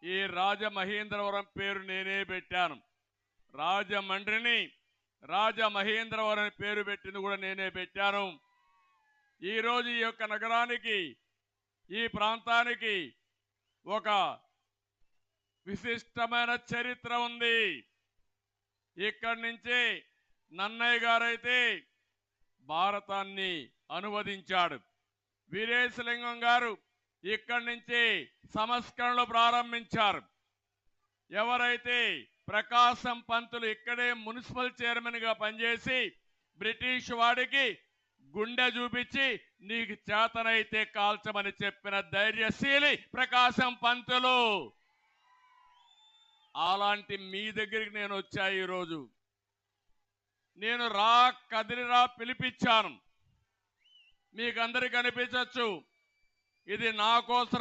ఈ రాజమహేంద్రవరం పేరు నేనే పెట్టాను. రాజమండ్రిని రాజమహేంద్రవరం పేరు పెట్టింది కూడా నేనే పెట్టాను. ఈరోజు ఈ యొక్క నగరానికి, ఈ ప్రాంతానికి ఒక విశిష్టమైన చరిత్ర ఉంది. ఇక్కడి నుంచి నన్నయ్య గారైతే భారతాన్ని అనువదించాడు. వీరేశలింగం గారు ఇక్కడి నుంచి సంస్కరణలు ప్రారంభించారు. ఎవరైతే ప్రకాశం పంతులు ఇక్కడే మున్సిపల్ చైర్మన్ గా పనిచేసి బ్రిటిష్ వాడికి గుండె చూపించి నీకు చేతనైతే కాల్చమని చెప్పిన ధైర్యశీలి ప్రకాశం పంతులు. అలాంటి మీ దగ్గరికి నేను వచ్చా. ఈరోజు నేను కదిలిరా పిలిపించాను. మీకందరికి అనిపించవచ్చు ఇది నా కోసం